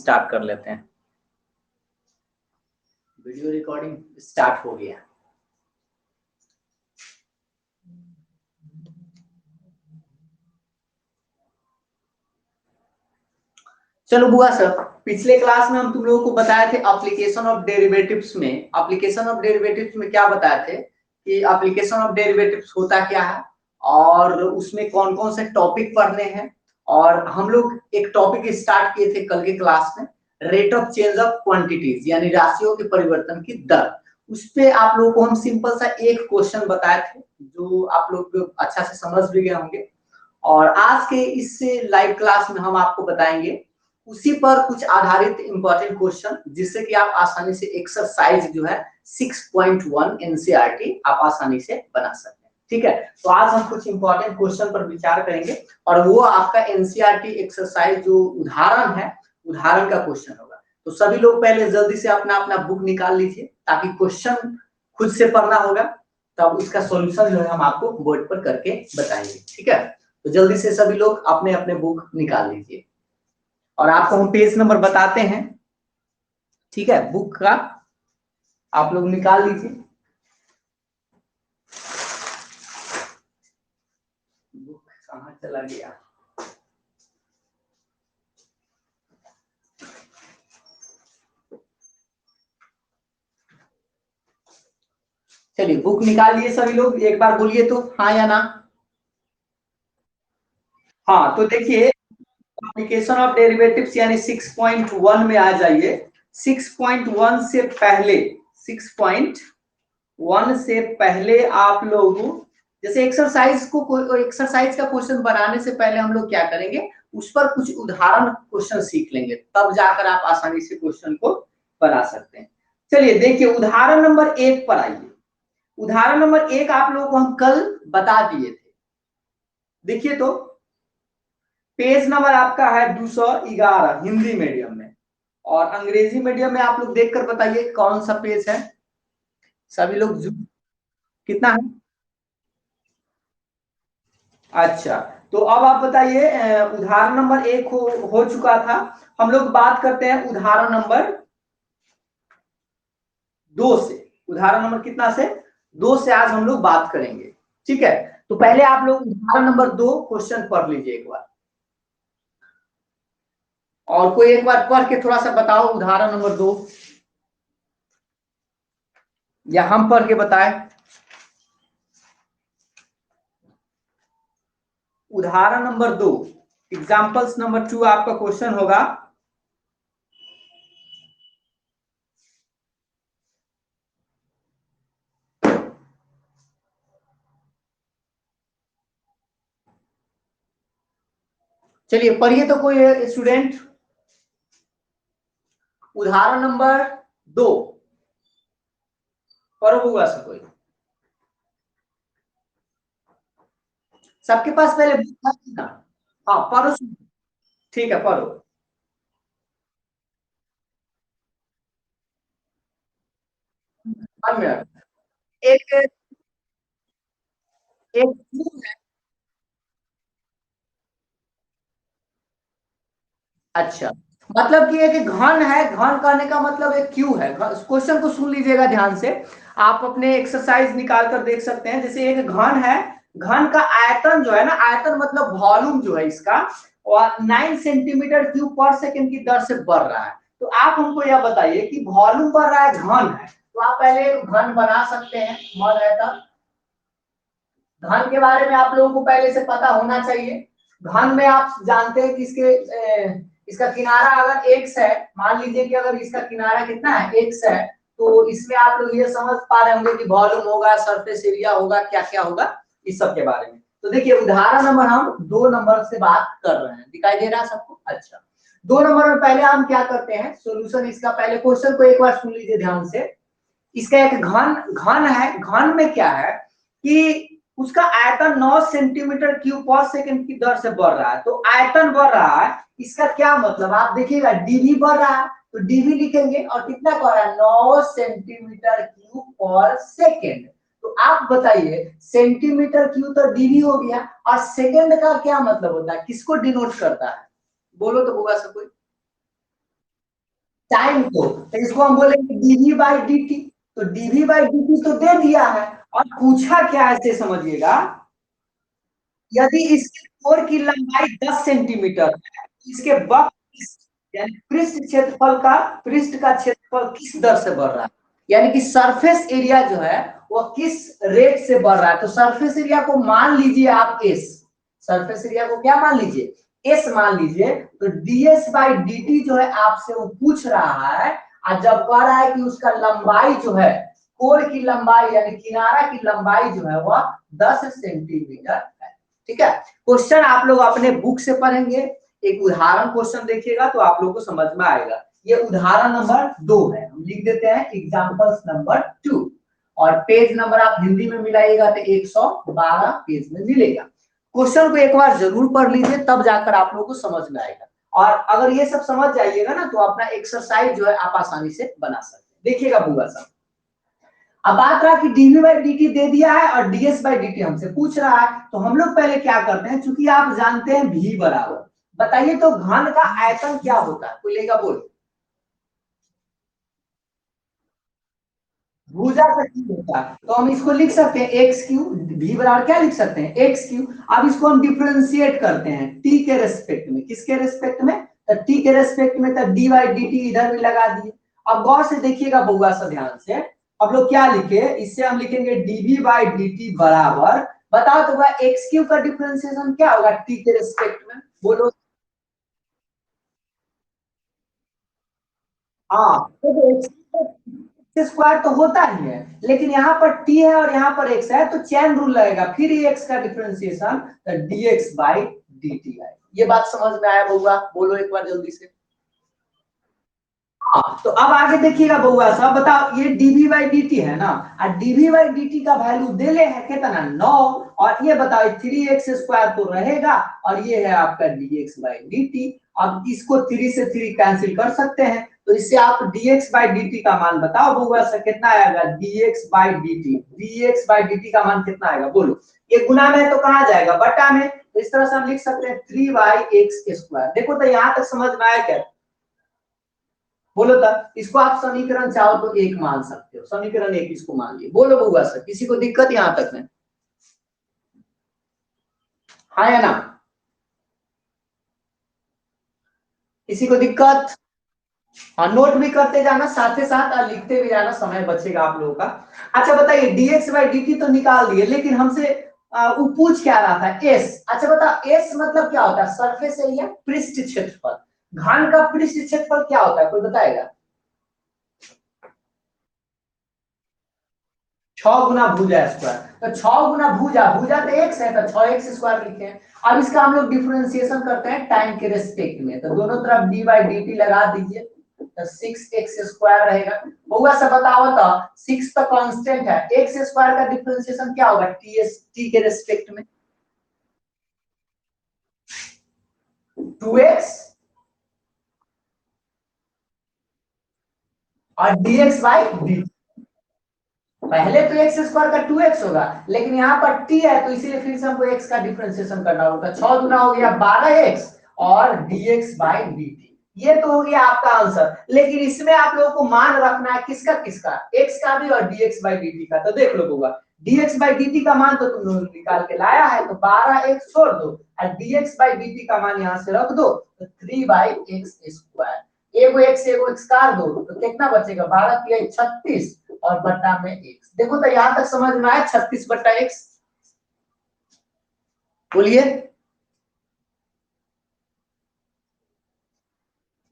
Start कर लेते हैं। वीडियो रिकॉर्डिंग स्टार्ट हो गया। चलो बुआ सर, पिछले क्लास में हम तुम लोगों को बताए थे एप्लीकेशन ऑफ डेरिवेटिव्स में। एप्लीकेशन ऑफ डेरिवेटिव्स में क्या बताए थे कि एप्लीकेशन ऑफ डेरिवेटिव्स होता क्या है और उसमें कौन कौन से टॉपिक पढ़ने हैं। और हम लोग एक टॉपिक स्टार्ट किए थे कल के क्लास में, rate of change of quantities, यानी राशियों के परिवर्तन की दर। उस पे आप लोगों को हम सिंपल सा एक क्वेश्चन बताए थे जो आप लोग अच्छा से समझ भी गए होंगे। और आज के इस लाइव क्लास में हम आपको बताएंगे उसी पर कुछ आधारित इंपॉर्टेंट क्वेश्चन, जिससे कि आप आसानी से एक्सरसाइज जो है 6.1 एनसीईआरटी आप आसानी से बना सकते हैं। ठीक है, तो आज हम कुछ इंपॉर्टेंट क्वेश्चन पर विचार करेंगे और वो आपका एनसीईआरटी एक्सरसाइज जो उदाहरण है, उदाहरण का क्वेश्चन होगा। तो सभी लोग पहले जल्दी से अपना अपना बुक निकाल लीजिए, ताकि क्वेश्चन खुद से पढ़ना होगा, तब इसका सॉल्यूशन जो है हम आपको बोर्ड पर करके बताएंगे। ठीक है, तो जल्दी से सभी लोग अपने अपने बुक निकाल लीजिए और आपको हम पेज नंबर बताते हैं। ठीक है, बुक का आप लोग निकाल लीजिए। बुक कहाँ चला गया? चलिए बुक निकाल लिए सभी लोग, एक बार बोलिए तो हाँ या ना। हाँ, तो देखिए एप्लीकेशन ऑफ डेरिवेटिव्स यानी 6.1 में आ जाइए। 6.1 से पहले 6.1 से पहले आप लोग जैसे एक्सरसाइज का क्वेश्चन बनाने से पहले हम लोग क्या करेंगे, उस पर कुछ उदाहरण क्वेश्चन सीख लेंगे, तब जाकर आप आसानी से क्वेश्चन को बना सकते हैं। चलिए देखिए उदाहरण नंबर 1 पर आइए। उदाहरण नंबर 1 आप लोगों को हम कल बता दिए थे। देखिए तो पेज नंबर आपका है 211 हिंदी मीडियम में, और अंग्रेजी मीडियम में आप लोग देखकर बताइए कौन सा पेज है। सभी लोग कितना है? अच्छा, तो अब आप बताइए, उदाहरण नंबर 1 हो चुका था। हम लोग बात करते हैं उदाहरण नंबर 2 से। उदाहरण नंबर कितना से? 2 से आज हम लोग बात करेंगे। ठीक है, तो पहले आप लोग उदाहरण नंबर 2 क्वेश्चन पढ़ लीजिए एक बार, और कोई एक बार पढ़ के थोड़ा सा बताओ उदाहरण नंबर 2, या हम पढ़ के बताएं। उदाहरण नंबर 2, एग्जाम्पल्स नंबर 2 आपका क्वेश्चन होगा। चलिए पढ़िए तो कोई स्टूडेंट। उदाहरण नंबर 2 पढ़ो होगा सब कोई। सबके पास पहले बुक था ना? हाँ पढ़ो। ठीक है पढ़ो। एक एक अच्छा, मतलब कि एक घन है, घन कहने का मतलब एक क्यू है। क्वेश्चन को सुन लीजिएगा ध्यान से, आप अपने एक्सरसाइज निकाल कर देख सकते हैं। जैसे एक घन है, घन का आयतन जो है ना, आयतन मतलब वॉल्यूम जो है इसका, और 9 सेंटीमीटर क्यूब पर सेकंड की दर से बढ़ रहा है। तो आप हमको यह बताइए कि वॉल्यूम बढ़ रहा है, घन है, तो आप पहले एक घन बना सकते हैं। मन रहता, घन के बारे में आप लोगों को पहले से पता होना चाहिए। घन में आप जानते हैं कि इसका किनारा अगर x है, मान लीजिए कि अगर इसका किनारा कितना है, x है, तो इसमें आप लोग ये समझ पा रहे होंगे कि वॉल्यूम होगा, सरफेस एरिया होगा, क्या क्या होगा इस सब के बारे में। तो देखिए उदाहरण नंबर हम 2 नंबर से बात कर रहे हैं, दिखाई दे रहा है सबको? अच्छा, 2 नंबर में पहले हम क्या करते हैं, सोल्यूशन इसका, पहले क्वेश्चन को एक बार सुन लीजिए ध्यान से। इसका एक घन घन है, घन में क्या है कि उसका आयतन 9 सेंटीमीटर क्यूब पर सेकंड की दर से बढ़ रहा है। तो आयतन बढ़ रहा है, इसका क्या मतलब आप देखिएगा, डीवी बढ़ रहा है, तो डीवी लिखेंगे, और कितना बढ़ रहा है, 9 सेंटीमीटर क्यूब पर सेकंड। तो आप बताइए सेंटीमीटर क्यूब तो डीवी हो गया, और सेकंड का क्या मतलब होता है, किसको डिनोट करता है? बोलो तो होगा सब कोई। टाइम को, तो इसको हम बोलेंगे डीवी बाई डी टी। तो डीवी बाई डी टी तो दे दिया है, और पूछा क्या है ऐसे समझिएगा, यदि इसके कोर की लंबाई 10 सेंटीमीटर है, इसके वक्र यानी पृष्ठ क्षेत्रफल का, पृष्ठ का क्षेत्रफल किस दर से बढ़ रहा है, यानी कि सरफेस एरिया जो है वो किस रेट से बढ़ रहा है। तो सरफेस एरिया को मान लीजिए आप एस, सरफेस एरिया को क्या मान लीजिए, एस मान लीजिए। तो डीएस बाई डी जो है आपसे वो पूछ रहा है, और जब कह रहा है कि उसका लंबाई जो है, कोर की लंबाई यानी किनारा की लंबाई जो है वह 10 सेंटीमीटर है। ठीक है, क्वेश्चन आप लोग अपने बुक से पढ़ेंगे, एक उदाहरण क्वेश्चन देखिएगा तो आप लोग को समझ में आएगा। ये उदाहरण नंबर 2 है, हम लिख देते हैं एग्जांपल्स नंबर 2, और पेज नंबर आप हिंदी में मिलाइएगा तो 112 पेज में मिलेगा। क्वेश्चन को एक बार जरूर पढ़ लीजिए, तब जाकर आप लोगों को समझ में आएगा। और अगर ये सब समझ जाइएगा ना, तो अपना एक्सरसाइज जो है आप आसानी से बना सकते हैं। देखिएगा बुआ साहब, अब बात रहा कि डीवी बाई डी टी दे दिया है और डीएस बाई डी टी हमसे पूछ रहा है, तो हम लोग पहले क्या करते हैं, चूंकि आप जानते हैं भी बराबर, बताइए तो घन का आयतन क्या होता है, कोई लेगा बोल। भुजा का क्यूब होता है, तो हम इसको लिख सकते हैं एक्स क्यू, भी बराबर क्या लिख सकते हैं, एक्स क्यू। अब इसको हम डिफरेंशिएट करते हैं टी के रेस्पेक्ट में, किसके रेस्पेक्ट में, तो टी के रेस्पेक्ट में, तो डी बाई डी टी इधर भी लगा दिए। अब गौर से देखिएगा बउआ सा ध्यान से, अब लोग क्या लिखे, इससे हम लिखेंगे डीवी बाई डी टी बराबर, बताओ तो भाई एक्स क्यू का डिफरेंशिएशन क्या होगा टी के रेस्पेक्ट में, बोलो। हाँ, तो स्क्वायर तो होता ही है, लेकिन यहाँ पर टी है और यहाँ पर एक्स है, तो चैन रूल लगेगा, फिर ये एक्स का differentiation dx by D t है। ये बात समझ में आया बउआ, बोलो एक बार जल्दी से। हाँ, तो अब आगे देखिएगा बउआ साहब, बताओ ये डीवी बाई डी टी है ना, और डीवी बाई डी टी का वैल्यू दे ले है कितना 9, और ये बताओ 3x² तो रहेगा, और ये है आपका dx बाई डी टी। अब इसको 3 से 3 कैंसिल कर सकते हैं, तो इससे आप dx बाई डी टी का मान बताओ बउआ साहब कितना आएगा, dx by D T, dx by D t का मान कितना आएगा बोलो। ये गुना में तो कहा जाएगा बटा में, तो इस तरह से हम लिख सकते हैं 3/x²। देखो तो यहाँ तक समझ में आया क्या, बोलो था, इसको आप समीकरण चाहो तो एक मान सकते हो, समीकरण एक इसको मान लिए, बोलो बउआ सर, किसी को दिक्कत यहां तक में, हाँ या ना, किसी को दिक्कत। हाँ, नोट भी करते जाना साथ ही साथ, और लिखते भी जाना, समय बचेगा आप लोगों का। अच्छा बताइए dx बाई dt तो निकाल दिए, लेकिन हमसे वो पूछ क्या रहा था, एस। अच्छा बता, एस मतलब क्या होता है, सरफेस एरिया, पृष्ठ क्षेत्रफल। घन का पृष्ठ क्षेत्रफल क्या होता है, कोई बताएगा। 6 गुना भुजा स्क्वायर, तो 6 गुना भुजा, भुजा तो एक्स है, तो 6x² लिखे हैं। अब इसका हम लोग डिफरेंशिएशन करते हैं टाइम के रेस्पेक्ट में, तो दोनों तरफ डी बाई डी टी लगा दीजिए, तो 6x² रहेगा। बउआ से बताओ तो 6 तो कांस्टेंट है, x² का डिफरेंशिएशन क्या होगा टी के रेस्पेक्ट में, 2x, और dx बाई dt। पहले तो x² का 2x होगा, लेकिन यहाँ पर t है, तो इसीलिए फिर से हमको x का डिफरेंशिएशन करना होगा, 6 गुना हो गया 12x, और dx बाई dt। ये तो हो गया आपका आंसर, लेकिन इसमें आप लोगों को मान रखना है किसका किसका, x का भी और dx बाई dt का। तो देख लो होगा, dx बाई dt का मान तो तुम लोग निकाल के लाया है, तो 12x छोड़ दो, और dx बाई dt का मान यहाँ से रख दो, तो 3/x², एगो x एगो x काट दो, तो कितना बचेगा, 12×36, और बट्टा में x। देखो तो यहां तक समझ में आया, 36/x, बोलिए।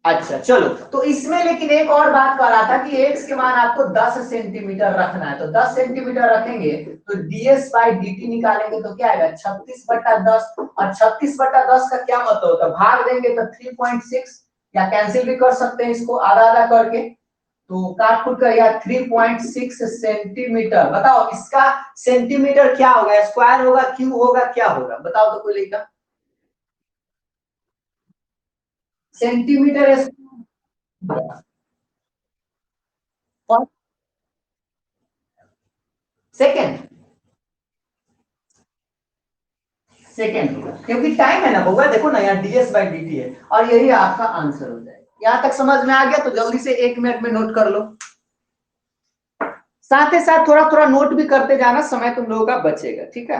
अच्छा चलो, तो इसमें लेकिन एक और बात कर रहा था कि x के मान आपको 10 सेंटीमीटर रखना है, तो 10 सेंटीमीटर रखेंगे, तो ds बाई dt निकालेंगे तो क्या आएगा 36/10, और 36/10 का क्या मतलब होता है, भाग देंगे तो 3.6, या कैंसिल भी कर सकते हैं इसको आधा आधा करके, तो काट फुट कर या 3.6 सेंटीमीटर। बताओ इसका सेंटीमीटर क्या होगा, स्क्वायर होगा, क्यूब होगा, क्या होगा, बताओ तो कोई लेगा। सेंटीमीटर पर सेकेंड, सेकेंड होगा, क्योंकि टाइम है ना होगा, देखो ना यहाँ ds बाई dt है, और यही आपका आंसर हो जाएगा। यहां तक समझ में आ गया तो जल्दी से 1 मिनट में नोट कर लो। साथ ही साथ थोड़ा थोड़ा नोट भी करते जाना, समय तुम लोगों का बचेगा, ठीक है।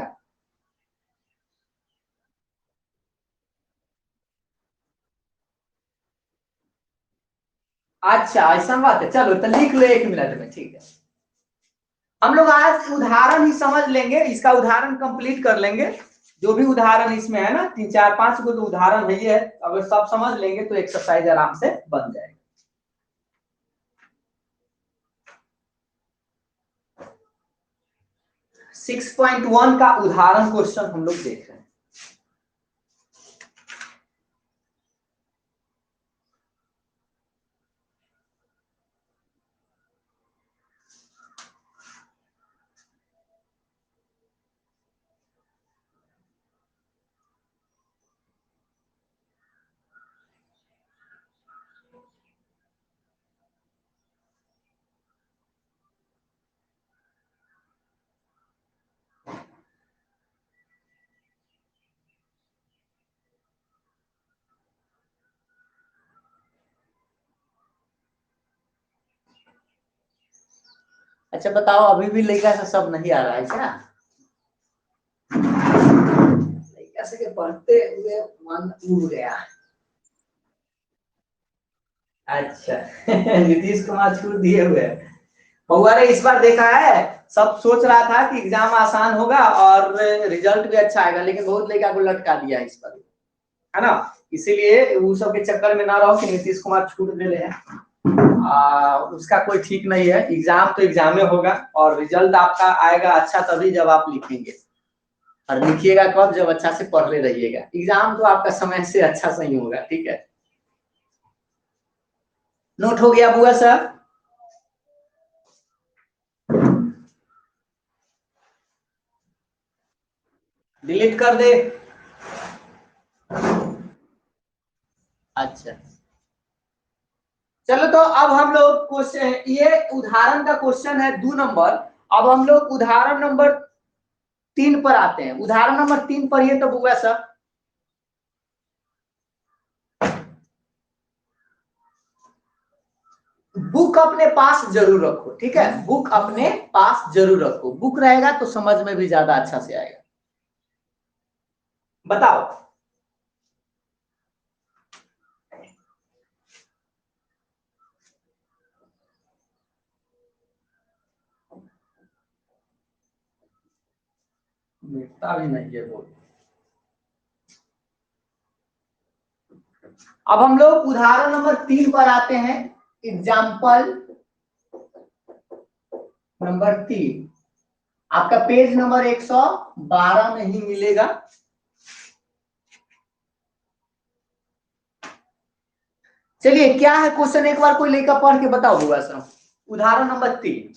अच्छा ऐसा बात है, चलो तो लिख लो 1 मिनट में, ठीक है। हम लोग आज उदाहरण ही समझ लेंगे, इसका उदाहरण कंप्लीट कर लेंगे। जो भी उदाहरण इसमें है ना, 3 4 5 को जो उदाहरण है, ये अगर सब समझ लेंगे तो एक्सरसाइज आराम से बन जाएगा। 6.1 का उदाहरण क्वेश्चन हम लोग देख रहे हैं। अच्छा बताओ, अभी भी लड़का से सब नहीं आ रहा है क्या? लड़का से के पढ़ते हुए मन उड़ गया। अच्छा नीतीश कुमार छूट दिए हुए हैं। बउआ ने इस बार देखा है, सब सोच रहा था कि एग्जाम आसान होगा और रिजल्ट भी अच्छा आएगा, लेकिन बहुत लड़का को लटका दिया इस बार, है ना। इसीलिए वो सब के चक्कर में ना रहो कि नीतीश कुमार छूट दे रहे हैं। उसका कोई ठीक नहीं है। एग्जाम तो एग्जाम में होगा और रिजल्ट आपका आएगा अच्छा तभी जब आप लिखेंगे, और लिखिएगा कब? जब अच्छा से पढ़ ले रहिएगा। एग्जाम तो आपका समय से अच्छा सही होगा, ठीक है। नोट हो गया बुआ सर? डिलीट कर दे। अच्छा चलो, तो अब हम लोग क्वेश्चन, ये उदाहरण का क्वेश्चन है 2 नंबर। अब हम लोग उदाहरण नंबर 3 पर आते हैं। उदाहरण नंबर 3 पढ़िए तो बुआ सर। बुक अपने पास जरूर रखो, ठीक है। बुक अपने पास जरूर रखो, बुक रहेगा तो समझ में भी ज्यादा अच्छा से आएगा। बताओ। मिटता भी नहीं है बोल। अब हम लोग उदाहरण नंबर 3 पर आते हैं। एग्जाम्पल नंबर 3, आपका पेज नंबर 112 में ही मिलेगा। चलिए क्या है क्वेश्चन, एक बार कोई लेकर पढ़ के बताओ हुआ सर। उदाहरण नंबर 3।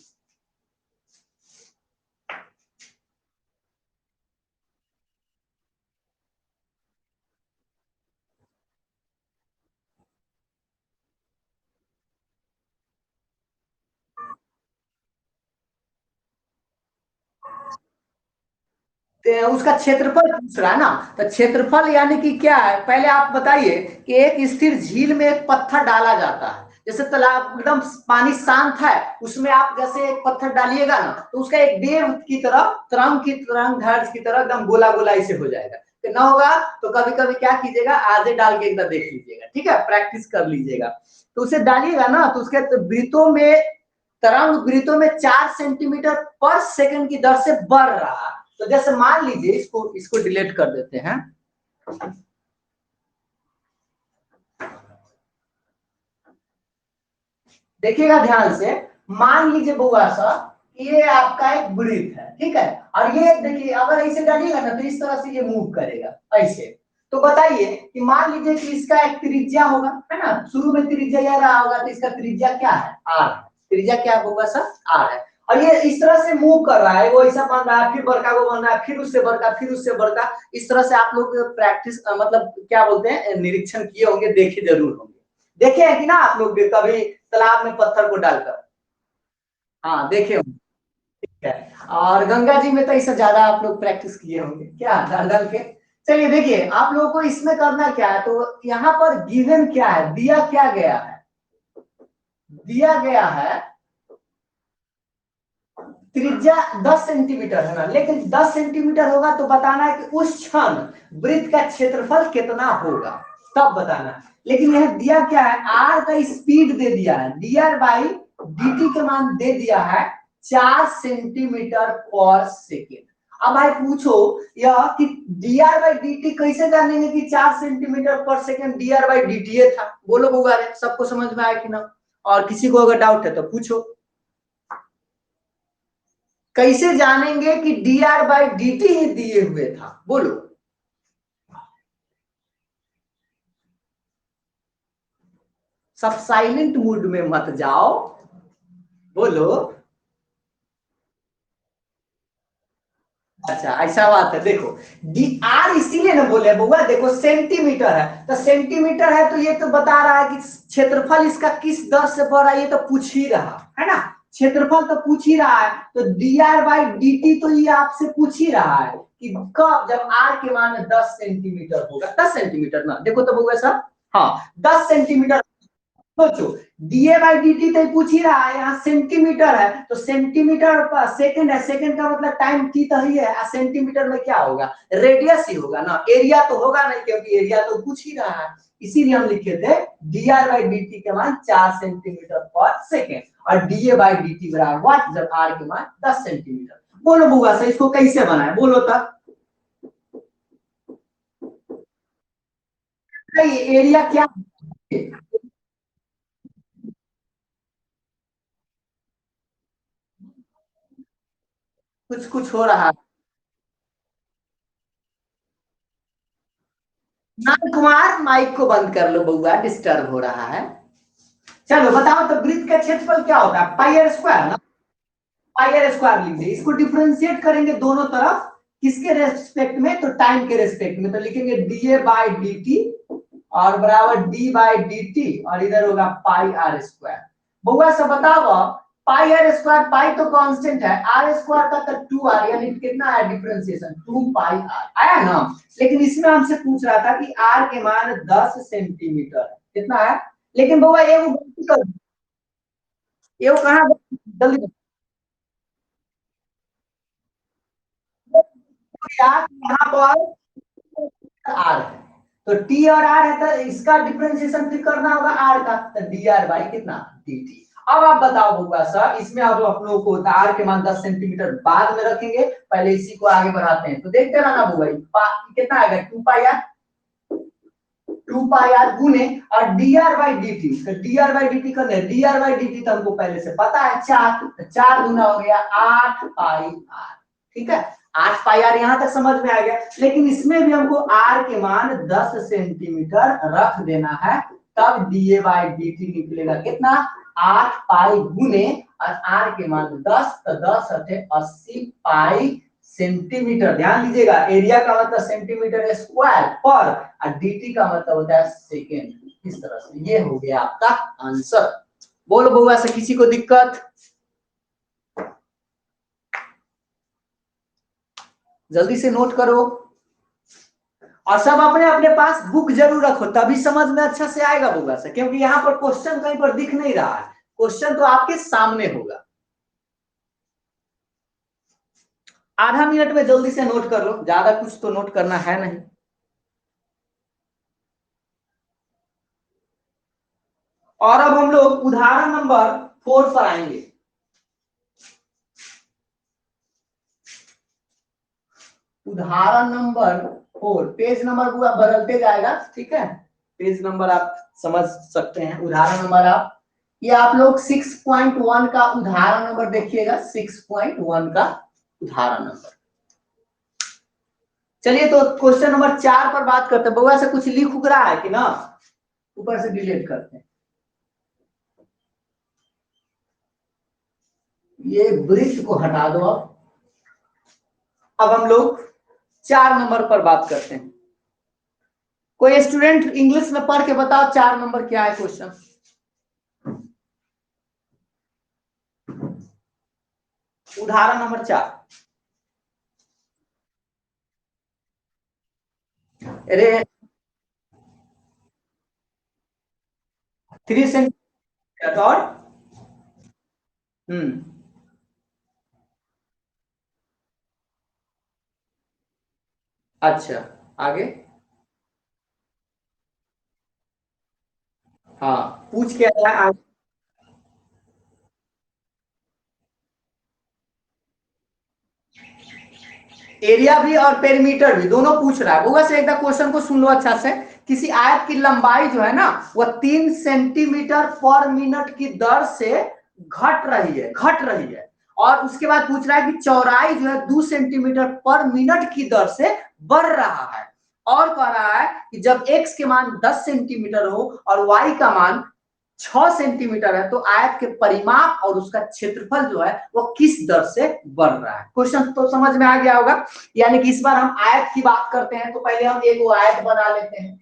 उसका क्षेत्रफल पूछ रहा है ना, तो क्षेत्रफल यानी कि क्या है, पहले आप बताइए कि एक स्थिर झील में एक पत्थर डाला जाता है। जैसे तालाब एकदम पानी शांत है, उसमें आप जैसे एक पत्थर डालिएगा ना, तो उसका एक वेव की तरह, तरंग ढर्ष की तरह एकदम गोला गोला ऐसे हो जाएगा। तो ना होगा तो कभी कभी क्या कीजिएगा, आधे डाल के एकदम देख लीजिएगा, ठीक है, प्रैक्टिस कर लीजिएगा। तो उसे डालिएगा ना, तो उसके वृत्तों में, तरंग वृत्तों में 4 सेंटीमीटर पर सेकंड की दर से बढ़ रहा है। तो जैसे मान लीजिए, इसको इसको डिलीट कर देते हैं। देखिएगा ध्यान से। मान लीजिए बुआ सा, ये आपका एक वृत्त है, ठीक है। और ये देखिए, अगर ऐसे डालिएगा ना तो इस तरह से ये मूव करेगा ऐसे। तो बताइए कि मान लीजिए कि इसका एक त्रिज्या होगा, है ना। शुरू में त्रिज्या यह रहा होगा, तो इसका त्रिज्या क्या है? आर। त्रिज्या क्या होगा सर? आर है। और ये इस तरह से मूव कर रहा है, वो ऐसा बन रहा है, फिर बड़का वो बन रहा है, फिर उससे बड़का, फिर उससे बड़का। इस तरह से आप लोग प्रैक्टिस, मतलब क्या बोलते हैं, निरीक्षण किए होंगे, देखे जरूर होंगे। देखे हैं कि ना आप लोग कभी तालाब में पत्थर को डालकर? हाँ देखे होंगे, ठीक है। और गंगा जी में तो इससे ज्यादा आप लोग प्रैक्टिस किए होंगे क्या, डाल डाल के? चलिए देखिए, आप लोगों को इसमें करना क्या है, तो यहाँ पर गिवन क्या है, दिया क्या गया है, दिया गया है त्रिज्या 10 सेंटीमीटर है ना, लेकिन 10 सेंटीमीटर होगा तो बताना है कि उस क्षण वृत्त का क्षेत्रफल कितना होगा, तब बताना है। लेकिन यह दिया क्या है, आर का स्पीड दे दिया है, dr बाई dt के मान दे दिया है 4 सेंटीमीटर पर सेकेंड। अब भाई पूछो यह कि dr बाई dt कैसे जानेंगे कि 4 सेंटीमीटर पर सेकेंड dr बाई dt था, बोलो बुआ, सबको समझ में आया कि ना, और किसी को अगर डाउट है तो पूछो। कैसे जानेंगे कि dr बाई dt ही दिए हुए था, बोलो। सब साइलेंट मूड में मत जाओ, बोलो। अच्छा ऐसा बात है, देखो डी आर इसीलिए ना बोले बुआ, देखो सेंटीमीटर है तो सेंटीमीटर है तो ये तो बता रहा है कि क्षेत्रफल इसका किस दर से बढ़ रहा है, ये तो पूछ ही रहा है ना, क्षेत्रफल तो पूछ ही रहा है, तो D R by D T तो ये आपसे पूछ ही रहा है कि कब, जब आर के मान 10 सेंटीमीटर होगा, 10 सेंटीमीटर ना, देखो तो बुआ सर, हाँ 10 सेंटीमीटर। सोचो डीए बाई डी टी तो पूछ ही रहा है, यहाँ सेंटीमीटर है तो सेंटीमीटर सेकंड है, सेकंड का मतलब टाइम टी तो ही है, सेंटीमीटर में क्या होगा, रेडियस ही होगा ना, एरिया तो होगा नहीं, क्योंकि एरिया तो पूछ ही रहा है। इसीलिए हम लिखे थे D R by D T के मान 4 सेंटीमीटर पर सेकेंड, और डीए बाई डी टी बराबर व्हाट, जब आर के मान 10 सेंटीमीटर। बोलो बुआ से इसको कैसे बनाए, बोलो तक। एरिया क्या है? कुछ कुछ हो रहा है। नान कुमार माइक को बंद कर लो बउआ, डिस्टर्ब हो रहा है। चलो बताओ तो वृत्त का क्षेत्रफल क्या होता है, पाई आर स्क्वायर ना, पाई आर स्क्वायर लिख दिए, इसको डिफरेंशिएट करेंगे दोनों तरफ, किसके रेस्पेक्ट में, तो टाइम के रेस्पेक्ट में, तो लिखेंगे D A by D T और बराबर डी बाई डी टी, और इधर होगा पाई आर स्क्वायर। बउआ से बताओ, पाई आर स्क्वायर, पाई तो कांस्टेंट है, आर स्क्वायर का तो 2r, यानी कितना है डिफरेंशिएशन, 2 पाई आर आया ना। लेकिन इसमें हमसे पूछ रहा था कि आर के मान 10 सेंटीमीटर है, कितना है, लेकिन बउआ ये वो गलती कर, ये वो कहाँ, जल्दी यार, यहाँ पर आर है, तो टी और आर है तो इसका डिफरेंशिएशन फिर करना होगा आर का, तो डी आर बाई कितना डी टी। अब आप बताओ बुआ सर, इसमें आप लोग को आर के मान 10 सेंटीमीटर बाद में रखेंगे, पहले इसी को आगे बढ़ाते हैं, तो देखते रहना बुआ, कितना आएगा 2 पाई आर, 2 पाई आर गुने और D R by D T, तो D R by D T करने, D R by D T तो हमको पहले से पता है 4, तो 4 गुना हो गया 8 पाई आर, ठीक है। 8 पाई आर यहां तक समझ में आ गया, लेकिन इसमें भी हमको आर के मान 10 सेंटीमीटर रख देना है, तब D A by D T निकलेगा कितना, 8 पाई गुने और आर के मान 10, तो 10 अठे 80 पाई सेंटीमीटर। ध्यान दीजिएगा, एरिया का मतलब सेंटीमीटर स्क्वायर पर, और dt का मतलब होता है सेकेंड। इस तरह से ये हो गया आपका आंसर। बोलो बउआ से किसी को दिक्कत, जल्दी से नोट करो, और सब अपने अपने पास बुक जरूर रखो, तभी समझ में अच्छा से आएगा बउआ से, क्योंकि यहाँ पर क्वेश्चन कहीं पर दिख नहीं रहा है, क्वेश्चन तो आपके सामने होगा। आधा मिनट में जल्दी से नोट कर लो, ज्यादा कुछ तो नोट करना है नहीं। और अब हम लोग उदाहरण नंबर 4 पर आएंगे। उदाहरण नंबर 4, पेज नंबर पूरा बदलते जाएगा, ठीक है, पेज नंबर आप समझ सकते हैं। उदाहरण नंबर आप, ये आप लोग 6.1 का उदाहरण नंबर देखिएगा, 6.1 का उदाहरण नंबर। चलिए तो क्वेश्चन नंबर 4 पर बात करते हैं। बउआ से कुछ लिख उक रहा है कि ना, ऊपर से डिलीट करते हैं, ये वृत्त को हटा दो। अब हम लोग 4 नंबर पर बात करते हैं। कोई स्टूडेंट इंग्लिश में पढ़ के बताओ 4 नंबर क्या है क्वेश्चन। उदाहरण नंबर 4, अरे 3 सेंटीमीटर और हम्म। अच्छा, आगे। हाँ, पूछ क्या रहा है आगे? एरिया भी और पेरीमीटर भी दोनों पूछ रहा है। गूगल से एकदम क्वेश्चन को सुन लो अच्छा से। किसी आयत की लंबाई जो है ना, वह 3 सेंटीमीटर पर मिनट की दर से घट रही है। और उसके बाद पूछ रहा है कि चौड़ाई जो है 2 सेंटीमीटर पर मिनट की दर से बढ़ रहा है। और कह रहा है कि जब x के मान 10 सेंटीमीटर हो और y का मान 6 सेंटीमीटर है, तो आयत के परिमाप और उसका क्षेत्रफल जो है वो किस दर से बढ़ रहा है। क्वेश्चन तो समझ में आ गया होगा। यानी कि इस बार हम आयत की बात करते हैं, तो पहले हम एक वो आयत बना लेते हैं।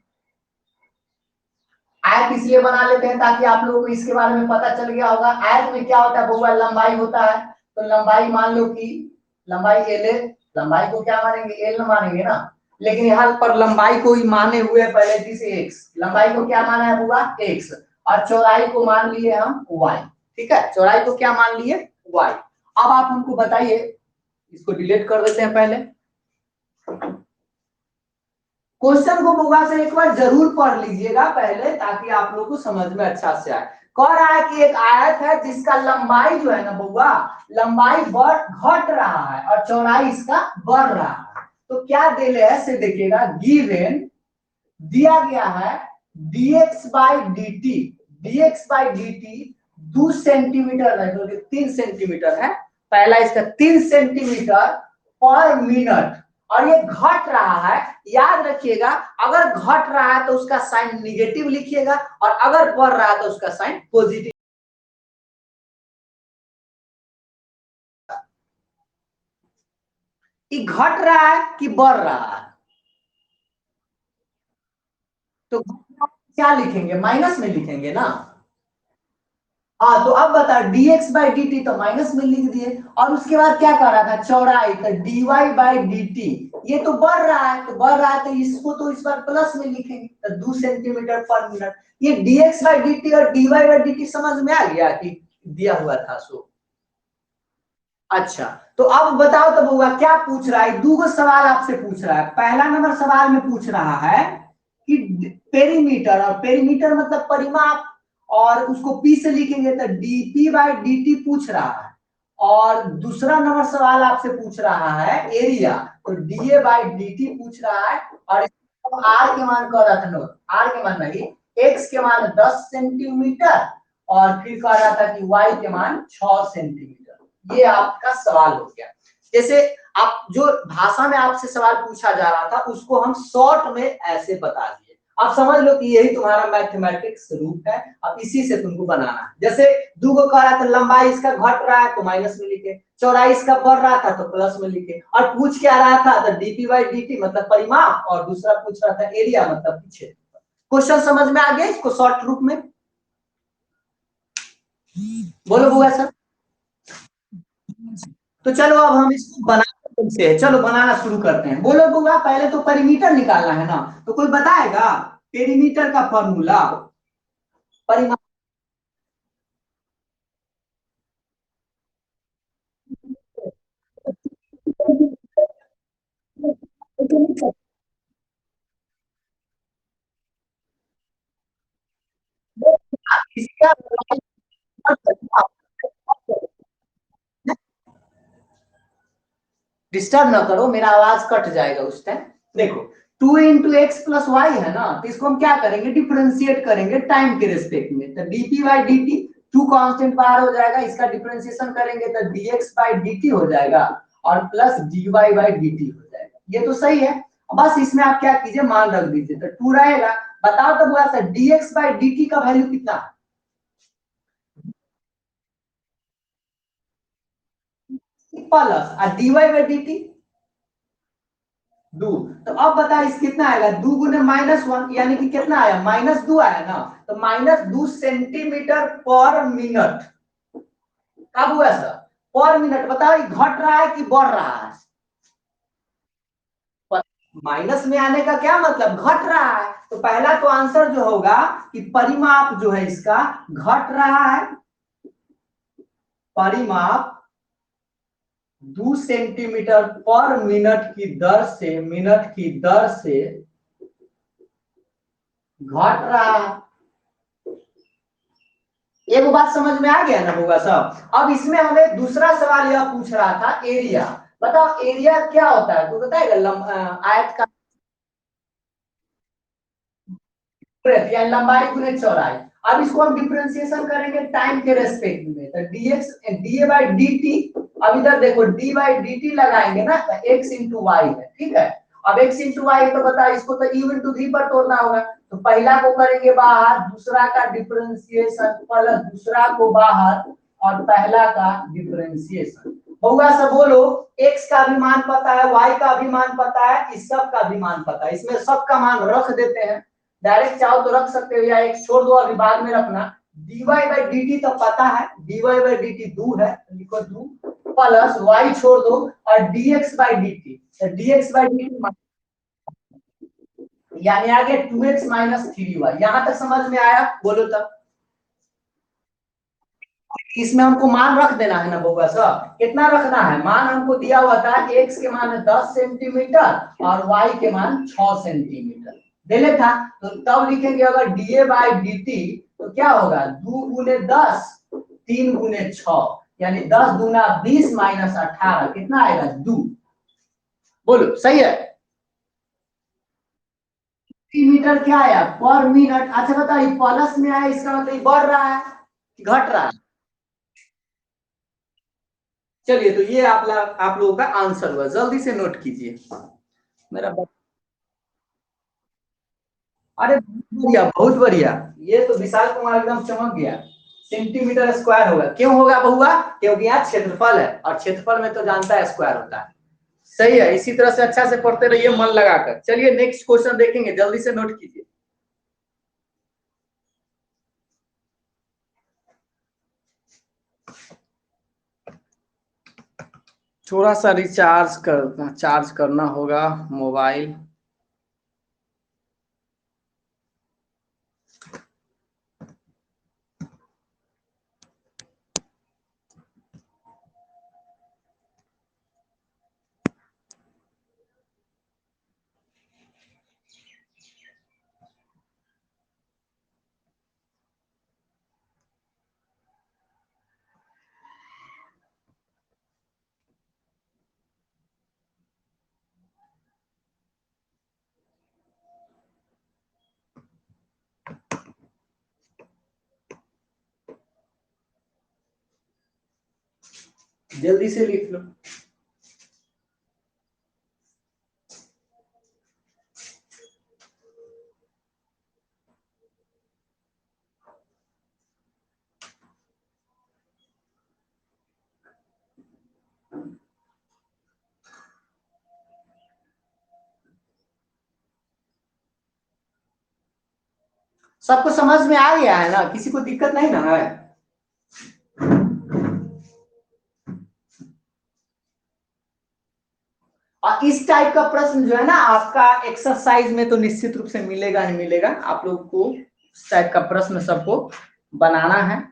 आयत इसलिए बना लेते हैं ताकि आप लोगों को इसके बारे में पता चल गया होगा। आयत में क्या होता है बहुआ? लंबाई होता है। तो लंबाई मान लो कि लंबाई एल है। लंबाई को क्या मानेंगे? एल मानेंगे ना। लेकिन यहाँ पर लंबाई को ही माने हुए पहले दिस एक्स, लंबाई को क्या माना है बुआ? एक्स। और चौड़ाई को मान लिए हम वाई। ठीक है, चौड़ाई को क्या मान लिए? वाई। अब आप हमको बताइए, इसको डिलीट कर देते हैं पहले। क्वेश्चन को बुआ से एक बार जरूर पढ़ लीजिएगा पहले, ताकि आप लोग को समझ में अच्छा से आए। कह रहा है कि एक आयत है जिसका लंबाई जो है ना बुआ, लंबाई घट रहा है और चौड़ाई इसका बढ़ रहा है। तो क्या दिल है से देखिएगा, गिवन दिया गया है dx by D T. dx by D T 2 centimetre है, तो 3 सेंटीमीटर है। पहला इसका 3 सेंटीमीटर पर मिनट। और ये घट रहा है। याद रखिएगा, अगर घट रहा है तो उसका साइन निगेटिव लिखिएगा, और अगर बढ़ रहा है तो उसका साइन पॉजिटिव। ये घट रहा है कि बढ़ रहा है? तो क्या लिखेंगे? माइनस में लिखेंगे ना। हाँ, तो अब बता, dx बाई डी टी तो माइनस में लिख दिए। और उसके बाद क्या कर रहा था? चौड़ाई, तो dy बाई डी टी। ये तो बढ़ रहा है, तो बढ़ रहा है तो इसको तो इस बार प्लस में लिखेंगे, तो 2 सेंटीमीटर पर मिनट। ये dx बाई डी टी और dy बाई डी टी समझ में आ गया कि दिया हुआ था सो। अच्छा, तो अब बताओ तो बउआ क्या पूछ रहा है? दो सवाल आपसे पूछ रहा है। पहला नंबर सवाल में पूछ रहा है कि पेरीमीटर, और पेरीमीटर मतलब परिमाप, और उसको पी से लिखेंगे तो डीपी बाई डी पूछ रहा है। और दूसरा नंबर सवाल आपसे पूछ रहा है एरिया, तो डीए बाई डी पूछ रहा है। और आर के मान कह रहा था, नो आर के मान नहीं, एक्स के मान 10 सेंटीमीटर, और फिर कह रहा था कि वाई के मान 6 सेंटीमीटर। ये आपका सवाल हो गया। जैसे आप जो भाषा में आपसे सवाल पूछा जा रहा था, उसको हम शॉर्ट में ऐसे बता दिए। आप समझ लो कि यही तुम्हारा मैथमेटिक्स रूप है। अब इसी से तुमको बनाना है। जैसे दो को कह रहा था लंबाई इसका घट रहा है तो माइनस में लिखे, चौड़ाई इसका बढ़ रहा था तो प्लस में लिखे। और पूछ क्या रहा था? तो डीपी बाई डी मतलब परिमाप, और दूसरा पूछ रहा था एरिया मतलब क्षेत्र। क्वेश्चन समझ में आ गया इसको शॉर्ट रूप में? बोलो बुआ सर। तो चलो अब हम इसको बनाते कैसे है, चलो बनाना शुरू करते हैं। बोलो बुआ, पहले तो पेरीमीटर निकालना है ना, तो कोई बताएगा पेरीमीटर का फॉर्मूला? परिमाप। इसका डिस्टर्ब ना करो, मेरा आवाज कट जाएगा उस टाइम। देखो, 2 इंटू एक्स प्लस वाई है ना, तो इसको हम क्या करेंगे? डिफरेंशिएट करेंगे टाइम के रेस्पेक्ट में। तो dp by D t, two constant बाहर हो जाएगा, इसका डिफरेंशिएशन करेंगे तो डीएक्स बाई डी टी हो जाएगा, और plus d y by D t हो जाएगा। ये तो सही है। बस इसमें आप क्या कीजिए, मान रख दीजिए, तो टू रहेगा। बताओ तो बुआ सा, डीएक्स बाई डी टी का वैल्यू कितना है? प्लस, और d y by D t दो। तो अब बता इस कितना आएगा? 2 गुने -1, यानी कि कितना आया? -2 आया ना। तो -2 सेंटीमीटर पर मिनट। कब हुआ सर? पर मिनट। बताओ ये घट रहा है कि बढ़ रहा है? माइनस में आने का क्या मतलब, घट रहा है। तो पहला तो आंसर जो होगा कि परिमाप जो है इसका घट रहा है। परिमाप 2 सेंटीमीटर पर मिनट की दर से घट रहा है। एक बात समझ में आ गया ना होगा सब। अब इसमें हमें दूसरा सवाल यह पूछ रहा था, एरिया। बताओ एरिया क्या होता है, तो बताएगा आयत का या लंबाई गुने चौड़ाई। अब इसको हम डिफरेंशिएशन करेंगे टाइम के रेस्पेक्ट में, तो dx D by D T. अब इधर देखो डी बाई डी टी लगाएंगे ना, तो x इंटू वाई है, ठीक है। अब x इंटू वाई तो बता, इसको तो u इंटू v पर तोड़ना होगा। तो पहला को करेंगे बाहर, दूसरा का डिफरेंशिएशन प्लस दूसरा को बाहर, और पहला का डिफरेंशिएशन होगा। सब बोलो, x का भी मान पता है, y का भी मान पता है, इस सब का भी मान पता है। इसमें सबका मान रख देते हैं, डायरेक्ट चाहो तो रख सकते हो, या एक छोड़ दो अभी बाद में रखना। dy बाई डी टी तो पता है, dy बाई डी टी दू है, लिखो दू, प्लस y छोड़ दो, और dx बाई डी टी। तो dx बाई डी टी यानी आ गया 2x माइनस 3y। यहां तक समझ में आया, बोलो तब। इसमें हमको मान रख देना है ना बउआ साहब, कितना रखना है, मान हमको दिया हुआ था x के मान है 10 सेंटीमीटर और y के मान 6 सेंटीमीटर देले था। तो तब लिखेंगे अगर dA बाई डी टी, तो क्या होगा, 2 गुने 10, 3 गुने 6, यानी 10 दूना 20 माइनस 18, कितना आएगा 2। बोलो सही है। मीटर क्या आया पर मिनट। अच्छा बताओ, ये प्लस में आया, इसका मतलब ये बढ़ रहा है कि घट रहा है। चलिए, तो ये आप लोगों का आंसर हुआ, जल्दी से नोट कीजिए मेरा। अरे बहुत बढ़िया, बहुत बढ़िया। ये तो विशाल कुमार एकदम चमक गया। सेंटीमीटर स्क्वायर होगा, क्यों होगा बहुआ, क्योंकि यहाँ क्षेत्रफल है, और क्षेत्रफल में तो जानता है स्क्वायर होता है। सही है, इसी तरह से अच्छा से पढ़ते रहिए मन लगाकर। चलिए नेक्स्ट क्वेश्चन देखेंगे, जल्दी से नोट कीजिए। थोड़ा सा चार्ज करना होगा मोबाइल। जल्दी से लिख लो। सबको समझ में आ गया है ना, किसी को दिक्कत नहीं ना है। और इस टाइप का प्रश्न जो है ना आपका एक्सरसाइज में तो निश्चित रूप से मिलेगा ही मिलेगा। आप लोग को इस टाइप का प्रश्न सबको बनाना है।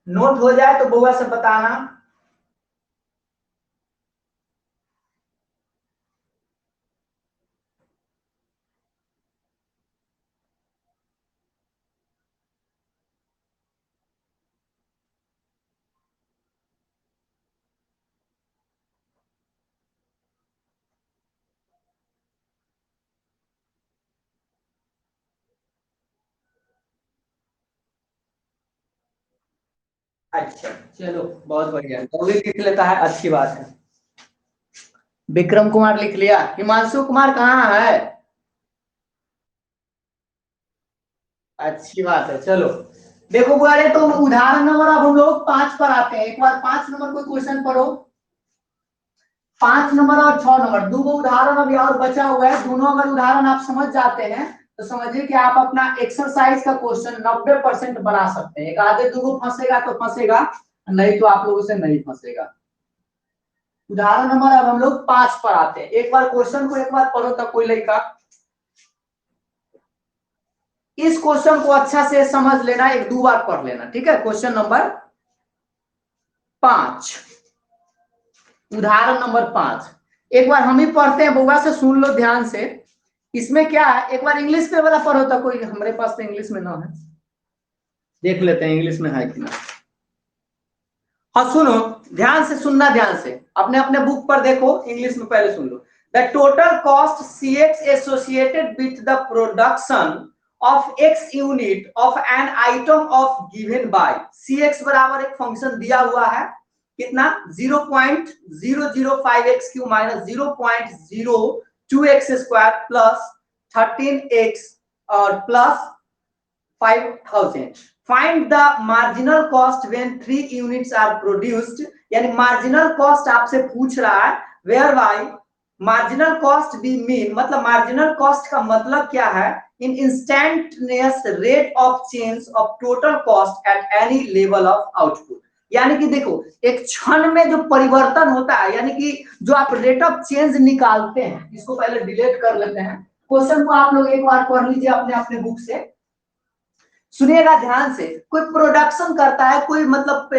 नोट हो जाए तो बुआ से बताना। अच्छा चलो बहुत बढ़िया, तो भी लिख लेता है, अच्छी बात है। विक्रम कुमार लिख लिया। हिमांशु कुमार कहाँ है? अच्छी बात है, चलो। देखो बुआरे, तो उदाहरण नंबर अब हम लोग 5 पर आते हैं। एक बार 5 नंबर कोई क्वेश्चन पढ़ो। 5 नंबर और 6 नंबर दो उदाहरण अभी और बचा हुआ है। दोनों अगर उदाहरण आप समझ जाते हैं तो समझिए कि आप अपना एक्सरसाइज का क्वेश्चन 90% बना सकते हैं। एक आधे दो फंसेगा तो फंसेगा, नहीं तो आप लोगों से नहीं फंसेगा। उदाहरण नंबर अब हम लोग 5 पर आते हैं। एक बार क्वेश्चन को एक बार पढ़ो तब कोई लड़का इस क्वेश्चन को अच्छा से समझ लेना, एक दो बार पढ़ लेना, ठीक है। क्वेश्चन नंबर 5, उदाहरण नंबर 5 एक बार हम ही पढ़ते हैं, बुआ से सुन लो ध्यान से। इसमें क्या है, एक बार इंग्लिश में वाला पढ़ो तो कोई, हमारे पास तो इंग्लिश में ना है, देख लेते हैं इंग्लिश में है कि ना। हाँ सुनो, ध्यान से सुनना, ध्यान से अपने अपने बुक पर देखो, इंग्लिश में पहले सुन लो। The total cost C X associated with the production of X unit of an item of given by C X बराबर एक फंक्शन दिया हुआ है, कितना 0.005 X cube minus 0.02 X square plus 13x और plus 5000। Find the marginal cost when 3 units are produced. यानी marginal cost आपसे पूछ रहा है, whereby marginal cost be mean, मतलब मार्जिनल कॉस्ट का मतलब क्या है, in instantaneous rate of change of total cost at any level of output. यानी कि देखो, एक क्षण में जो परिवर्तन होता है, यानी कि जो आप रेट ऑफ चेंज निकालते हैं, इसको पहले डिलीट कर लेते हैं। क्वेश्चन को आप लोग एक बार पढ़ लीजिए अपने अपने बुक से, सुनिएगा ध्यान से। कोई प्रोडक्शन करता है, कोई मतलब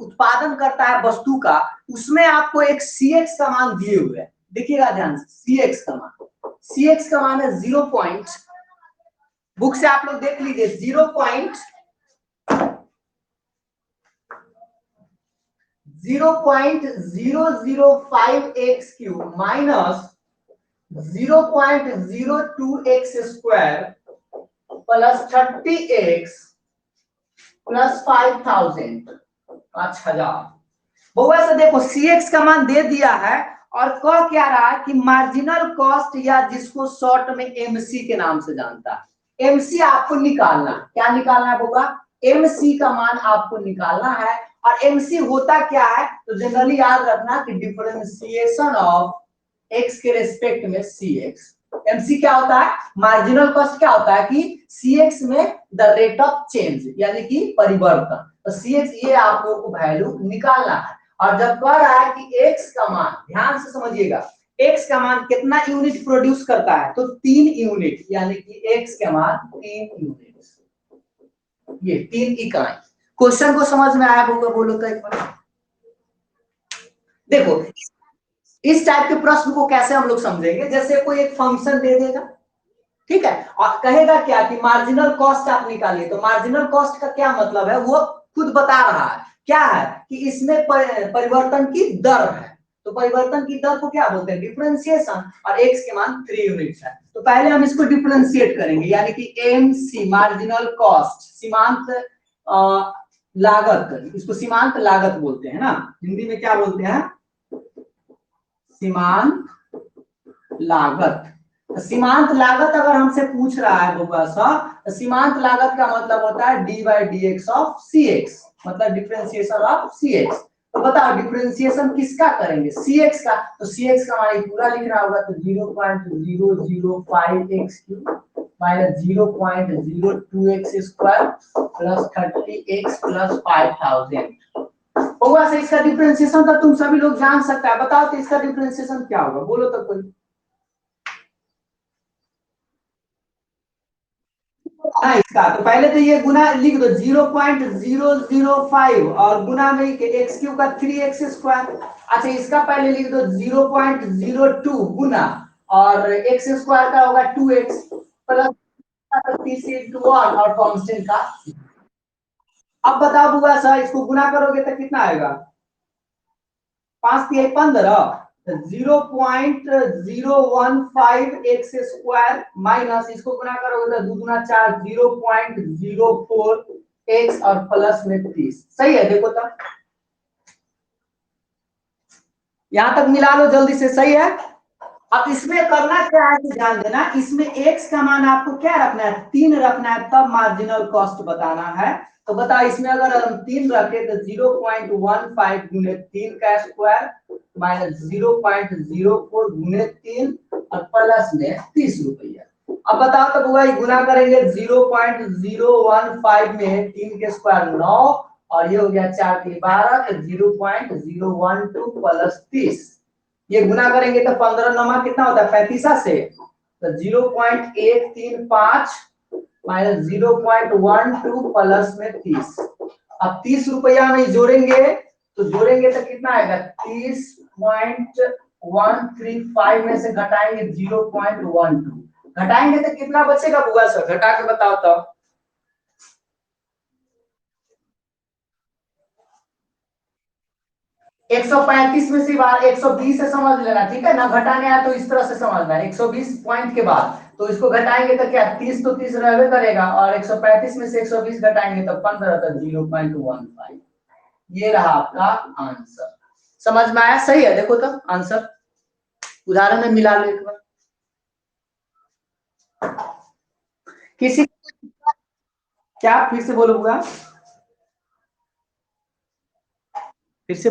उत्पादन करता है वस्तु का, उसमें आपको एक सी एक्स का मान दिए हुए है, देखिएगा ध्यान से। सी एक्स का मान, सी एक्स का मान है 0 पॉइंट, बुक से आप लोग देख लीजिए, 0.005 x cube minus 0.02 X square plus 30x plus 5000, 5000। बहुआ से देखो, सी एक्स का मान दे दिया है और कह क्या रहा है कि मार्जिनल कॉस्ट, या जिसको शॉर्ट में एमसी के नाम से जानता है, एमसी आपको निकालना। क्या निकालना है बहुआ? एमसी का मान आपको निकालना है। और एमसी होता क्या है, तो जनरली याद रखना कि डिफरेंशिएशन ऑफ एक्स के रेस्पेक्ट में सी एक्स। एमसी क्या होता है, मार्जिनल कॉस्ट क्या होता है कि सी एक्स में द रेट ऑफ चेंज, यानी कि परिवर्तन। तो सी एक्स ये आप लोगों को वैल्यू निकालना है। और जब कह रहा है कि एक्स का मान, ध्यान से समझिएगा, एक्स का मान कितना यूनिट प्रोड्यूस करता है, तो 3 यूनिट, यानी कि एक्स का मान 3 यूनिट, ये 3 इकाई। क्वेश्चन को समझ में आया होगा, बोलो तो एक बार। देखो, इस टाइप के प्रश्न को कैसे हम लोग समझेंगे, जैसे कोई एक फंक्शन दे देगा, ठीक है, और कहेगा क्या कि मार्जिनल कॉस्ट आप निकालिए। तो मार्जिनल कॉस्ट का क्या मतलब है, वो खुद बता रहा है, क्या है कि इसमें परिवर्तन की दर है। तो परिवर्तन की दर को क्या बोलते हैं, डिफरेंशिएशन, और एक्स के मान 3 यूनिट्स है। तो पहले हम इसको डिफरेंशिएट करेंगे, यानी कि एम सी मार्जिनल कॉस्ट, सीमांत लागत, इसको सीमांत लागत बोलते हैं ना, हिंदी में क्या बोलते हैं, सीमांत लागत। सीमांत लागत अगर हमसे पूछ रहा है बबुआ साहब, तो सीमांत लागत का मतलब होता है d by d x of c x, मतलब डिफरेंशिएशन ऑफ सी एक्स। तो बताओ डिफरेंशिएशन किसका करेंगे, सी एक्स का। तो सी एक्स का हमारे पूरा लिखना होगा, तो 0.005 x cube minus 0.02 X square plus 30x plus 5000। बबुआ से इसका डिफरेंशिएशन तो तुम सभी लोग जान सकते हैं, बताओ तो इसका डिफरेंशिएशन क्या होगा, बोलो तो कोई। इसका तो पहले तो ये गुना लिख दो, 0.005 और गुना में एक्स क्यूब का 3x स्क्वायर। अच्छा, इसका पहले लिख दो 0.02 गुना, और एक्स स्क्वायर का होगा 2x प्लस 30 इंटू 1 और कांस्टेंट का। अब बताओ बुआ सर, इसको गुना करोगे तो कितना आएगा, 5 3 15, 0.015 एक्स स्क्वायर माइनस, इसको गुना करोगे तो 2 गुना 4, 0.04 x और प्लस में 30। सही है, देखो तो यहां तक मिला लो जल्दी से। सही है। अब इसमें करना क्या है, ध्यान देना, इसमें x का मान आपको क्या रखना है, 3 रखना है, तब मार्जिनल कॉस्ट बताना है। तो बताओ, इसमें अगर हम 3 रखे तो 0.15 गुने 3 का स्क्वायर माइनस 0.04 गुने 3 और प्लस में 30 रुपया। अब बताओ तो बुआ, गुना करेंगे 0.015 में 3 के स्क्वायर 9 और ये हो गया 4 के 12 तो 0.012 प्लस 30। ये गुना करेंगे तो 15 नमा कितना होता है, 35 से, तो 0.135 माइनस 0.12 प्लस में 30। अब 30 रुपया में जोड़ेंगे तो कितना आएगा, 30.135 में से घटाएंगे 0.12, घटाएंगे तो कितना बचेगा बुआ सर, घटा के बताओ तो। 135 में से बार 120 से समझ लेना, ठीक है ना, घटाने आया तो इस तरह से समझना है। 120 पॉइंट के बाद तो इसको घटाएंगे तो क्या, 30 तो 30 रहने करेगा, और 135 में से 120 घटाएंगे तो 15 तो 0.15। ये रहा आपका आंसर। समझ में आया? सही है, देखो तो आंसर उदाहरण में मिला लो एक बार। किसी क्या, फिर से बोलो बुआ, फिर से।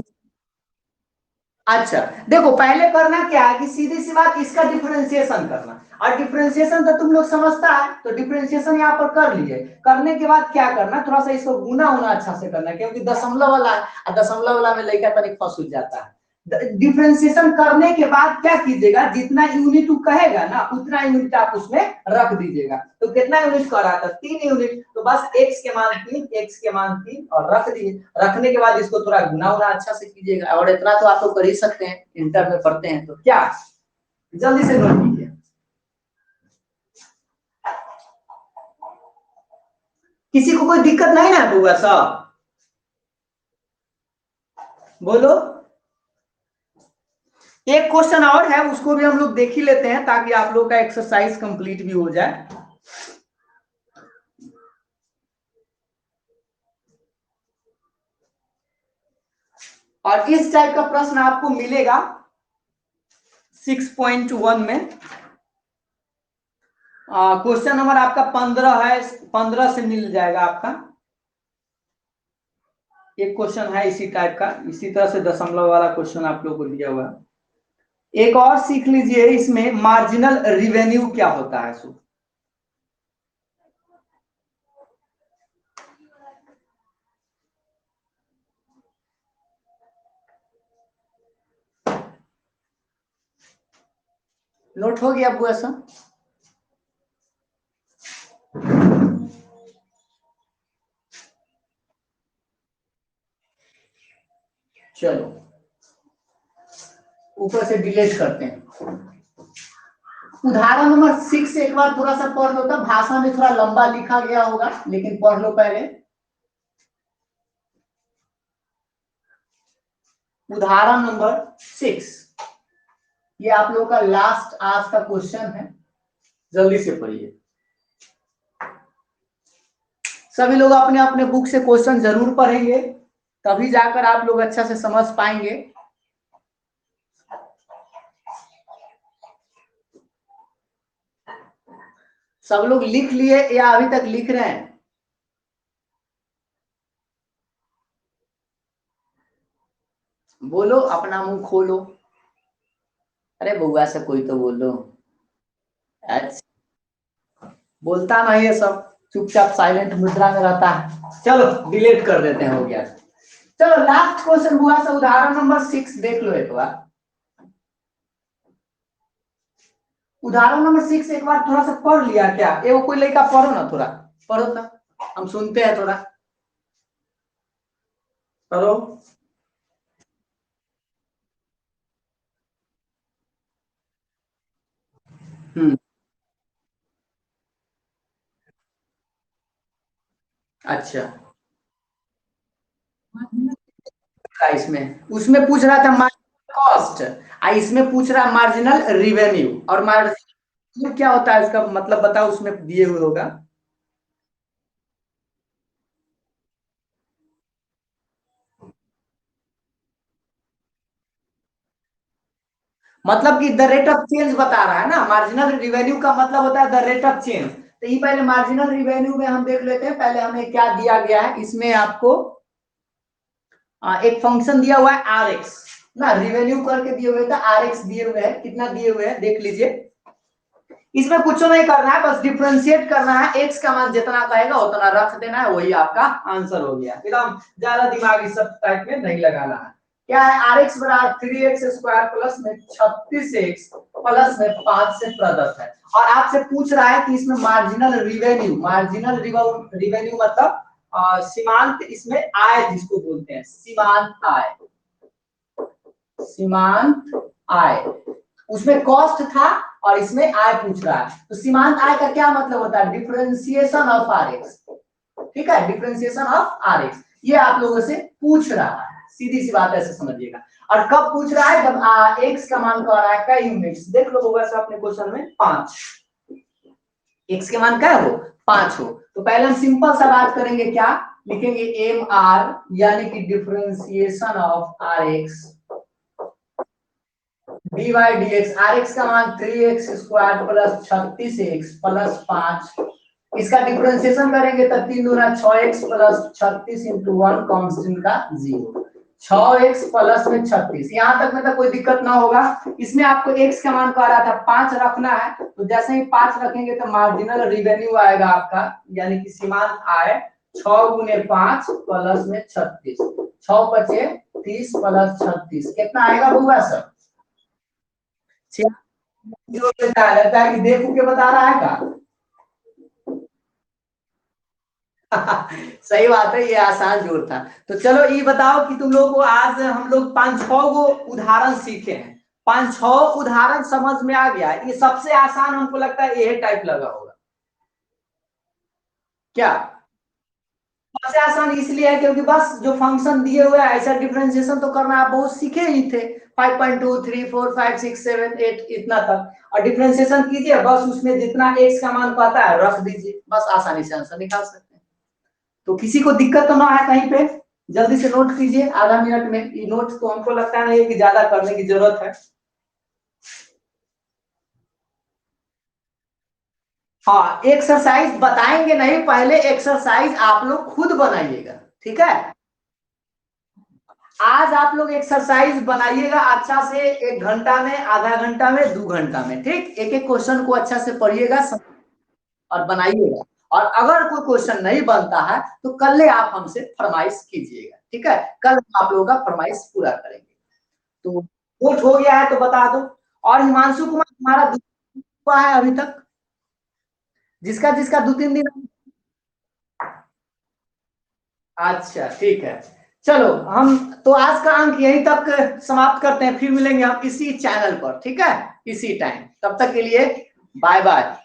अच्छा, देखो पहले करना क्या है कि सीधी सी बात, इसका डिफरेंशिएशन करना, और डिफरेंशिएशन तो तुम लोग समझता है, तो डिफरेंशिएशन यहाँ पर कर लिए। करने के बाद क्या करना, थोड़ा सा इसको गुना होना अच्छा से करना, क्योंकि दशमलव वाला है, दशमलव वाला में लड़का तनिक फंस जाता है। डिफरेंशिएशन करने के बाद क्या कीजिएगा, जितना यूनिट कहेगा ना उतना यूनिट आप उसमें रख दीजिएगा। तो कितना यूनिट कर रहा था, 3 यूनिट, तो बस x के मान 3, x के मान 3 और रख दिए। रखने के बाद इसको थोड़ा गुना उना अच्छा से कीजिएगा, और इतना तो आप लोग कर ही सकते हैं, इंटर में पढ़ते हैं तो क्या, जल्दी से नोट कीजिए। किसी को कोई दिक्कत नहीं ना हुआ सब, बोलो। एक क्वेश्चन और है, उसको भी हम लोग देख ही लेते हैं ताकि आप लोग का एक्सरसाइज कंप्लीट भी हो जाए। और इस टाइप का प्रश्न आपको मिलेगा 6.1 में। क्वेश्चन नंबर आपका 15 है, 15 से मिल जाएगा आपका। एक क्वेश्चन है इसी टाइप का, इसी तरह से दशमलव वाला क्वेश्चन आप लोग को दिया हुआ है। एक और सीख लीजिए, इसमें मार्जिनल रिवेन्यू क्या होता है। सो नोट हो गया आपको ऐसा? चलो ऊपर से डिलीट करते हैं। उदाहरण नंबर 6 एक बार थोड़ा सा पढ़ लो, तब भाषा में थोड़ा लंबा लिखा गया होगा, लेकिन पढ़ लो पहले। उदाहरण नंबर 6, ये आप लोग का लास्ट आज का क्वेश्चन है, जल्दी से पढ़िए। सभी लोग अपने अपने बुक से क्वेश्चन जरूर पढ़ेंगे, तभी जाकर आप लोग अच्छा से समझ पाएंगे। सब लोग लिख लिए या अभी तक लिख रहे हैं? बोलो, अपना मुंह खोलो। अरे बउआ से कोई तो बोलो। अच्छा, बोलता नहीं है सब, चुपचाप साइलेंट मुद्रा में रहता है। चलो डिलीट कर देते हैं, हो गया। चलो लास्ट क्वेश्चन हुआ सा, उदाहरण नंबर 6 देख लो एक बार। उदाहरण नंबर 6 एक बार थोड़ा सा पढ़ लिया क्या? एगो कोई लड़का पढ़ो ना, थोड़ा पढ़ो ना, हम सुनते हैं थोड़ा, पढ़ो। हम्म। अच्छा, इसमें उसमें पूछ रहा था मार्जिनल कॉस्ट, इसमें पूछ रहा है मार्जिनल रिवेन्यू। और मार्जिनल क्या होता है, इसका मतलब बताओ, उसमें दिए हुए होगा। मतलब कि द रेट ऑफ चेंज बता रहा है ना, मार्जिनल रिवेन्यू का मतलब होता है द रेट ऑफ चेंज। तो ये पहले मार्जिनल रिवेन्यू में हम देख लेते हैं, पहले हमें क्या दिया गया है इसमें आपको एक फंक्शन दिया हुआ है आर एक्स ना, रिवेन्यू करके दिए हुए थे, आर एक्स दिए हुए हैं, कितना दिए हुए हैं देख लीजिए। इसमें कुछ नहीं करना है, बस डिफरेंशिएट करना है, एक्स का मान जितना कहेगा उतना रख देना है, वही आपका आंसर हो गया। एकदम ज्यादा दिमाग इस सब टाइप में नहीं लगाना है। क्या है, आर एक्स बराबर 3x स्क्वायर प्लस में 36x प्लस में 5 से प्रदत्त है, और आपसे पूछ रहा है कि इसमें मार्जिनल रिवेन्यू, मार्जिनल रिवेन्यू मतलब सीमांत इसमें आय जिसको बोलते हैं, सीमांत आय, सीमांत आय, उसमें कॉस्ट था और इसमें आय पूछ रहा है। तो सीमांत आय का क्या मतलब होता है, डिफरेंशिएशन ऑफ आर एक्स, ठीक है, डिफरेंशिएशन ऑफ आर एक्स, ये आप लोगों से पूछ रहा है, सीधी सी बात ऐसे समझिएगा। और कब पूछ रहा है, जब एक्स का मान क्या रहा है, कई यूनिट्स देख लो होगा अपने क्वेश्चन में 5, एक्स के मान क्या है वो 5 हो। तो पहले हम सिंपल सा बात करेंगे, क्या लिखेंगे, एम आर यानी कि differentiation of r x d y d x, r x का मान 3x square plus 36x plus 5, इसका डिफरेंशिएशन करेंगे तो 3 दूना 6x प्लस 36 इंटू 1 कांस्टेंट का 0, 6x प्लस में 36, यहाँ तक में तो कोई दिक्कत ना होगा। इसमें आपको x का मान कह रहा था 5 रखना है, तो जैसे ही 5 रखेंगे तो मार्जिनल रिवेन्यू आएगा आपका, यानी कि सीमांत आय 6 गुने 5 प्लस में 36, 6 पचे 30 प्लस 36 कितना आएगा होगा सर, जो लगता है कि देखो के बता रहा है का सही बात है, ये आसान जोड़ था। तो चलो ये बताओ कि तुम लोग को आज हम लोग 5-6 गो उदाहरण सीखे हैं, 5-6 उदाहरण समझ में आ गया, ये सबसे आसान हमको लगता है ये टाइप लगा होगा क्या, सबसे आसान इसलिए है क्योंकि बस जो फंक्शन दिए हुए हैं ऐसा डिफरेंशिएशन तो करना आप बहुत सीखे ही थे, 5.2 3 4 5 6 7 8 इतना तक, और डिफरेंशिएशन कीजिए, बस उसमें जितना एक्स का मान पाता है रख दीजिए, बस आसानी से आंसर निकाल सकते हैं। तो किसी को दिक्कत तो ना है कहीं पे, जल्दी से नोट कीजिए आधा मिनट में, ये नोट तो हमको लगता नहीं है कि ज्यादा करने की जरूरत है। हाँ, एक्सरसाइज बताएंगे नहीं, पहले एक्सरसाइज आप लोग खुद बनाइएगा, ठीक है। आज आप लोग एक्सरसाइज बनाइएगा अच्छा से, 1 घंटा में, आधा घंटा में, 2 घंटा में, ठीक, एक एक क्वेश्चन को अच्छा से पढ़िएगा और बनाइएगा। और अगर कोई क्वेश्चन नहीं बनता है तो कल आप हमसे फरमाइश कीजिएगा, ठीक है, कल हम आप लोगों का फरमाइश पूरा करेंगे। तो नोट हो गया है तो बता दो। और हिमांशु कुमार तुम्हारा हुआ है अभी तक, जिसका जिसका 2-3 दिन, अच्छा ठीक है। चलो हम तो आज का अंक यहीं तक समाप्त करते हैं, फिर मिलेंगे हम इसी चैनल पर, ठीक है, इसी टाइम, तब तक के लिए बाय बाय।